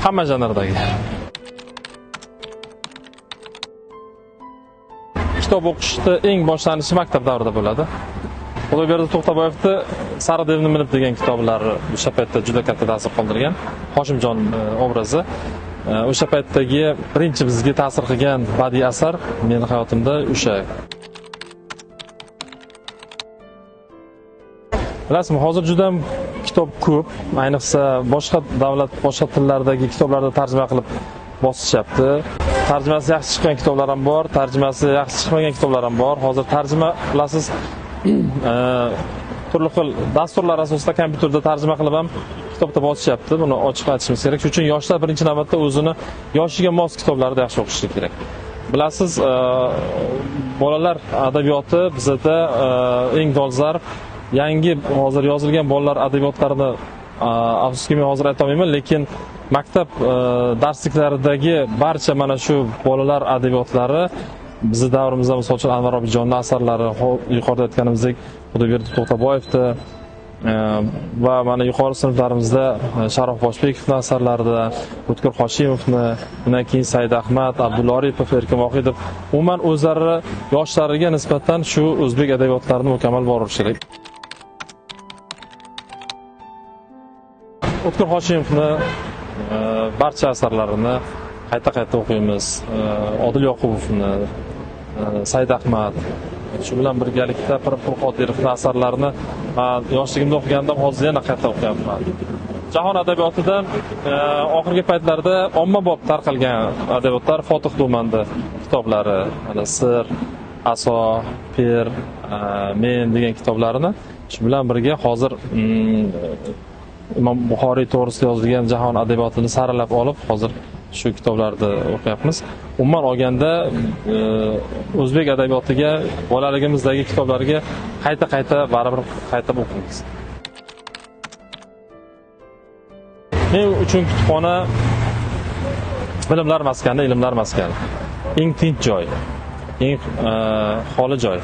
hamma janrdagi. Kitob o'qishda eng boshlanishi maktab davrida bo'ladi. Xudoyberdi To'xtaboyevning Sari devni minib degan kitoblari o'sha paytda juda katta ta'sir qoldirgan. Hoshimjon obrazi o'sha paytdagi birinchi bizga ta'sir qilgan badiiy asar mening hayotimda o'sha. Bilasizmi, hozir juda kitob ko'p, ayniqsa boshqa davlat, boshqa tillardagi kitoblarni tarjima qilib bosishyapti. Tarjimasi yaxshi chiqqan kitoblar ham bor, tarjimasi yaxshi chiqmagan kitoblar ham bor. Hozir tarjima qilasiz, turli xil dasturlar asosida kompyuterda tarjima qilib ham kitobda bosishyapti. Buni ochiq aytishimiz kerak. Shuning uchun yoshlar birinchi navbatda o'zini yoshiga mos kitoblarni yaxshi o'qishi kerak. Bilasiz, bolalar adabiyoti bizda eng dolzarb. Yangi hozir yozilgan bolalar adabiyotlarini afsuski men hozir ayta olmayman, lekin maktab darsliklaridagi barcha mana shu bolalar adabiyotlari bizning davrimizda, misol uchun Anvar Obidjonning asarlari, yuqorida aytganimizdek Xudoyberdi To'xtaboyevni va mana yuqori sinflarimizda Sharof Boshbekovning asarlarida, O'tkir Hoshimovni, undan keyin Said Ahmad, Abdulla Oripov, Erkin Vohidov umuman o'zlari yoshlariga nisbatan shu o'zbek adabiyotlarini mukammal borirish kerak. O'tkir Hoshimovni barcha asarlarini qayta o'qiymiz. Odil Yoqubovni, Said Ahmad, shu bilan birgalikda Pirpir Qodirovning asarlarini men yoshligimda o'qigandim, hozir yana qayta o'qiyapman. Jahon adabiyotida oxirgi paytlarda ommabop tarqalgan adabiyotlar Fotih Do'mandi kitoblari, mana Sir, Aso, Per, Men degan kitoblarini shu bilan birga hozir Imom Buxoriy to'g'risida yozilgan jahon adabiyotini saralab olib, hozir shu kitoblarni o'qiyapmiz. Umuman olganda o'zbek adabiyotiga, bolaligimizdagi kitoblarga qayta baribir qaytib o'qiymiz. Men uchun kutubxona bilimlar maskani, ilmlar maskani. Eng tinch joy, eng xoli joy.